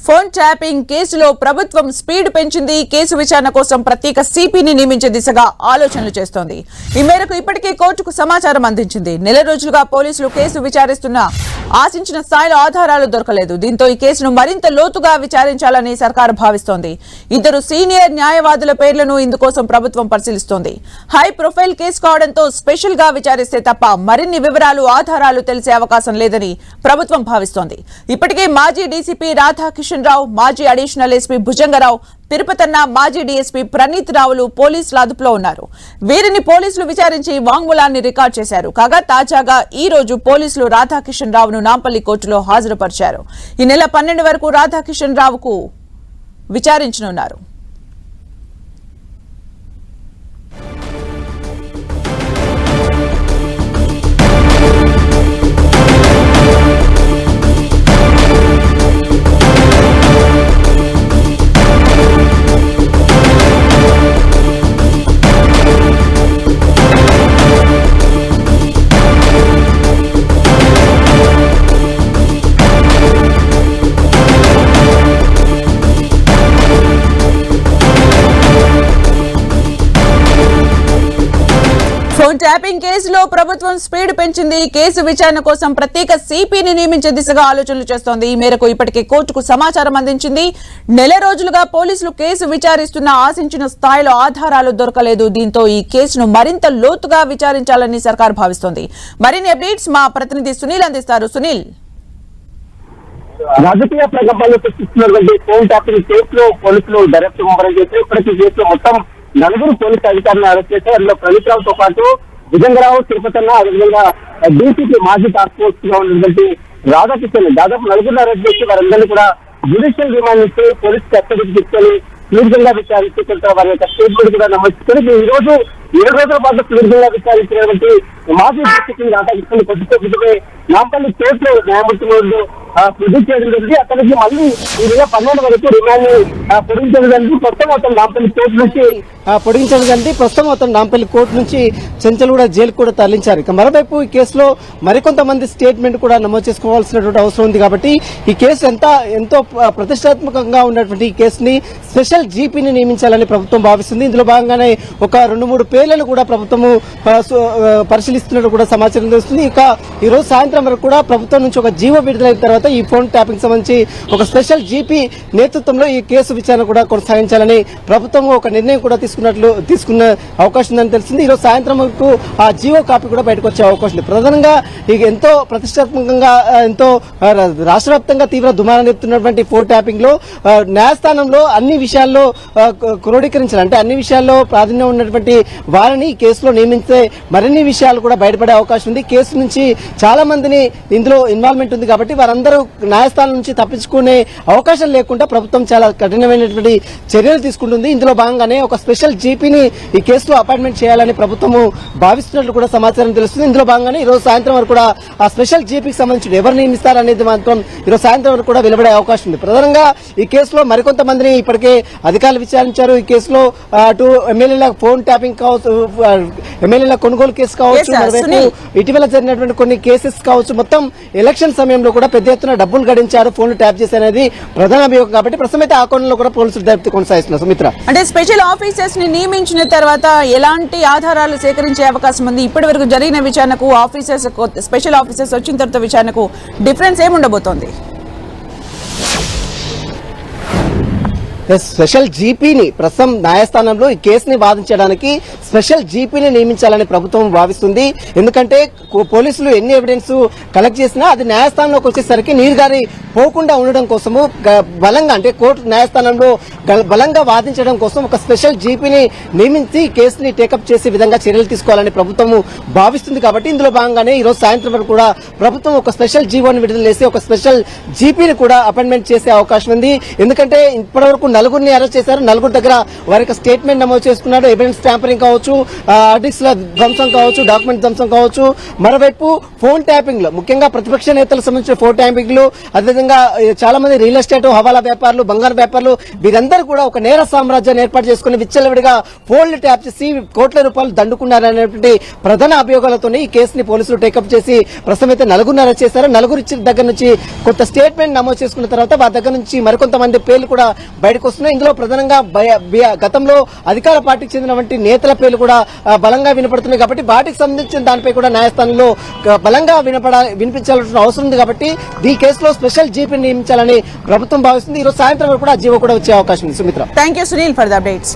Phone tapping కేసులో ప్రభుత్వం speed పెంచింది. కేసు విచారణ కోసం ప్రత్యేక సిపిని నియమించే దిశగా ఆలోచనలు చేస్తోంది. ఈ మేరకు ఇప్పటికే కోర్టుకు సమాచారం అందించింది. నెల రోజులుగా పోలీసులు కేసు విచారిస్తున్నా ఆశించిన స్థాయిలో ఆధారాలు దొరకలేదు. దీంతో ఈ కేసును మరింత లోతుగా విచారించాలని సర్కారు భావిస్తోంది. ఇద్దరు సీనియర్ న్యాయవాదుల పేర్లను ఇందుకోసం ప్రభుత్వం పరిశీలిస్తోంది. హై ప్రొఫైల్ కేసు కావడంతో స్పెషల్ గా విచారిస్తే తప్ప మరిన్ని వివరాలు ఆధారాలు తెలిసే అవకాశం లేదని ప్రభుత్వం భావిస్తోంది. ఇప్పటికే మాజీ డీసీపీ రాధాకిషన్ రావు, మాజీ అడిషనల్ ఎస్పీ భుజంగరావు, తిరుపతన్న, మాజీ డీఎస్పీ ప్రణీత్ రావులు పోలీసుల అదుపులో ఉన్నారు. వీరిని పోలీసులు విచారించి వాంగ్మూలాన్ని రికార్డు చేశారు. కాగా తాజాగా ఈ రోజు పోలీసులు రాధాకిషన్ రావును నాంపల్లి కోర్టులో హాజరుపరిచారు. ఈ నెల 12 వరకు రాధాకిషన్ రావుకు విచారించనున్నారు. ఫోన్ ట్యాపింగ్ కేసులో ప్రభుత్వం స్పీడ్ పెంచింది. కేసు విచారణ కోసం ప్రత్యేక సిపిని నియమించే దిశగా ఆలోచనలు చేస్తోంది. ఈ మేరకు ఇప్పటికే కోర్టుకు సమాచారం అందించింది. నెల రోజులుగా పోలీసులు కేసు విచారిస్తున్న ఆశించిన స్థాయిలో ఆధారాలు దొరకలేదు. దీంతో ఈ కేసును మరింత లోతుగా విచారించాలని సర్కారు భావిస్తోంది. మరిన్ని అప్డేట్స్ మా ప్రతినిధి సునీల్ అందిస్తారు. సునీల్, రాజకీయ ప్రగల్భాలు సృష్టిస్తున్నటువంటి ఫోన్ ట్యాపింగ్ కేసులో పోలీసులు దర్యాప్తు ముమ్మరం చేశారు. ఇప్పటికీ కేసులో మొత్తం 4 పోలీసు అధికారులను అరెస్ట్ చేశారు. అందులో ప్రణీత్ రావుతో పాటు భుజంగరావు, తిరుపతన్న, అదేవిధంగా డీసీపీ మాజీ టాస్క్ ఫోర్స్ గా ఉన్నటువంటి రాధాకిషన్, దాదాపు 4 అరెస్ట్ చేసి వారందరినీ కూడా జ్యుడిషియల్ రిమాండ్ ఇచ్చి పోలీసు కస్టడీకి తీసుకొని సుదీర్ఘంగా విచారిస్తూ కొంత వారి యొక్క స్టేట్మెంట్ కూడా నమోదు. ఈ రోజు 7 రోజుల పాటు సుదీర్ఘంగా విచారించినటువంటి మాజీ డీసీపీ రాధాకిషన్ కొద్దిసేపు నాంపల్లి కోర్టులో న్యాయమూర్తి ముందు ప్రొడ్యూస్ చేయడం జరిగింది. అక్కడికి మళ్ళీ ఈ నెల 12 వరకు రిమాండ్ పొడిగించడం జరిగింది. ప్రస్తుతం అతను నాంపల్లి కోర్టు నుంచి పొడిగించడం జరిగింది. ప్రస్తుతం అతను నాంపల్లి కోర్టు నుంచి చెంచల్గూడ జైలుకు కూడా తరలించారు. ఇక మరోవైపు ఈ కేసులో మరికొంతమంది స్టేట్మెంట్ కూడా నమోదు చేసుకోవాల్సినటువంటి అవసరం ఉంది. కాబట్టి ఈ కేసు ఎంతో ప్రతిష్టాత్మకంగా ఉన్నటువంటి ఈ కేసుని స్పెషల్ జీపీని నియమించాలని ప్రభుత్వం భావిస్తుంది. ఇందులో భాగంగానే ఒక 2-3 పేర్లను కూడా ప్రభుత్వము పరిశీలిస్తున్నట్టు కూడా సమాచారం తెలుస్తుంది. ఇక ఈ రోజు సాయంత్రం వరకు కూడా ప్రభుత్వం నుంచి ఒక జీవో విడుదలైన తర్వాత ఈ ఫోన్ ట్యాపింగ్ సంబంధించి ఒక స్పెషల్ జీపీ నేతృత్వంలో ఈ కేసు విచారణ కూడా కొనసాగించాలని ప్రభుత్వం ఒక నిర్ణయం కూడా తీసుకున్న అవకాశం ఉందని తెలిసింది. ఈ రోజు సాయంత్రం వరకు ఆ జీవో కాపీ కూడా బయటకు వచ్చే అవకాశం ఉంది. ప్రధానంగా ఎంతో ప్రతిష్టాత్మకంగా ఎంతో రాష్ట్ర వ్యాప్తంగా తీవ్ర దుమారం ఎత్తున్నటువంటి ఫోన్ ట్యాపింగ్ లో న్యాయస్థానంలో అన్ని విషయాల్లో క్రోడీకరించాలి, అంటే అన్ని విషయాల్లో ప్రాధాన్యం ఉన్నటువంటి వారిని ఈ కేసులో నియమిస్తే మరిన్ని విషయాలు కూడా బయటపడే అవకాశం ఉంది. కేసు నుంచి చాలా మందిని ఇందులో ఇన్వాల్వ్మెంట్ ఉంది కాబట్టి వారందరూ న్యాయస్థానం నుంచి తప్పించుకునే అవకాశం లేకుండా ప్రభుత్వం చాలా కఠినమైనటువంటి చర్యలు తీసుకుంటుంది. ఇందులో భాగంగానే ఒక స్పెషల్ జీపీని ఈ కేసులో అపాయింట్మెంట్ చేయాలని ప్రభుత్వము భావిస్తున్నట్లు కూడా సమాచారం తెలుస్తుంది. ఇందులో భాగంగానే ఈ రోజు సాయంత్రం వరకు కూడా ఆ స్పెషల్ జీపీకి సంబంధించి ఎవరు నియమిస్తారనేది మాత్రం ఈరోజు సాయంత్రం వరకు కూడా వెలువడే అవకాశం ఉంది. ప్రధానంగా ఈ కేసులో మరికొంతమందిని ఇప్పటికే అధికారులు విచారించారు. ఈ కేసులో అటు ఎమ్మెల్యేల ఫోన్ ట్యాపింగ్ కావచ్చు, ఎమ్మెల్యేల కొనుగోలు కేసు కావచ్చు, మరోవైపు ఇటీవల జరిగినటువంటి కొన్ని కేసెస్ కావచ్చు, మొత్తం ఎలక్షన్ సమయంలో కూడా పెద్ద ఎత్తున డబ్బులు గడించారు, ఫోన్లు ట్యాప్ చేశారు అనేది ప్రధాన అభియోగం. కాబట్టి ప్రస్తుతం అయితే ఆ కోణంలో కూడా పోలీసులు దర్యాప్తు కొనసాగిస్తున్నారు. సుమిత్ర, అంటే స్పెషల్ ఆఫీసర్స్ ని నియమించిన తర్వాత ఎలాంటి ఆధారాలు సేకరించే అవకాశం ఉంది? ఇప్పటి వరకు జరిగిన విచారణకు స్పెషల్ ఆఫీసర్స్ వచ్చిన తర్వాత విచారణకు డిఫరెన్స్ ఏముండబోతోంది? స్పెషల్ జీపీని ప్రస్తుతం న్యాయస్థానంలో ఈ కేసుని వాదించడానికి స్పెషల్ జీపీని నియమించాలని ప్రభుత్వం భావిస్తుంది. ఎందుకంటే పోలీసులు ఎన్ని ఎవిడెన్స్ కలెక్ట్ చేసినా అది న్యాయస్థానంలోకి వచ్చేసరికి నీరుగారి పోకుండా ఉండడం కోసము బలంగా, అంటే కోర్టు న్యాయస్థానంలో బలంగా వాదించడం కోసం ఒక స్పెషల్ జీపీని నియమించి కేసుని టేకప్ చేసే విధంగా చర్యలు తీసుకోవాలని ప్రభుత్వం భావిస్తుంది. కాబట్టి ఇందులో భాగంగానే ఈ రోజు సాయంత్రం వరకు కూడా ప్రభుత్వం ఒక స్పెషల్ జీవోని విడుదల చేసి ఒక స్పెషల్ జీపీని కూడా అపాయింట్మెంట్ చేసే అవకాశం ఉంది. ఎందుకంటే ఇప్పటివరకు నలుగురిని అరెస్ట్ చేశారు. నలుగురు దగ్గర వారికి స్టేట్మెంట్ నమోదు చేసుకున్నాడు. ఎవిడెన్స్ ట్యాంపరింగ్ కావచ్చు, ఆర్డిక్స్ల ధ్వంసం కావచ్చు, డాక్యుమెంట్ ధ్వంసం కావచ్చు. మరోవైపు ఫోన్ ట్యాపింగ్ లో ముఖ్యంగా ప్రతిపక్ష నేతలకు సంబంధించిన ఫోన్ ట్యాపింగ్ లో, అదేవిధంగా చాలా మంది రియల్ ఎస్టేట్, హవాలా వ్యాపారులు, బంగారు వ్యాపారులు వీరందరూ కూడా ఒక నేర సామ్రాజ్యాన్ని ఏర్పాటు చేసుకుని విచ్చలవిడిగా ఫోన్లు ట్యాప్ చేసి కోట్ల రూపాయలు దండుకున్నారనేటువంటి ప్రధాన అభియోగాలతో ఈ కేసుని పోలీసులు టేకప్ చేసి ప్రస్తుతం అయితే నలుగురిని అరెస్ట్ చేశారు. నలుగురి దగ్గర నుంచి కొంత స్టేట్మెంట్ నమోదు చేసుకున్న తర్వాత వారి దగ్గర నుంచి మరికొంతమంది పేర్లు కూడా బయటకు వస్తున్నాయి. ఇందులో ప్రధానంగా గతంలో అధికార పార్టీకి చెందినటువంటి నేతల పేర్లు కూడా బలంగా వినపడుతున్నాయి. కాబట్టి వాటికి సంబంధించిన దానిపై కూడా న్యాయస్థానంలో బలంగా వినిపించాల్సిన అవసరం ఉంది. కాబట్టి ఈ కేసులో స్పెషల్ జీపీ నియమించాలని ప్రభుత్వం భావిస్తుంది. ఈ రోజు సాయంత్రం వరకు కూడా జీవో కూడా వచ్చే అవకాశం ఉంది. Sumitra, thank you Sunil for the updates.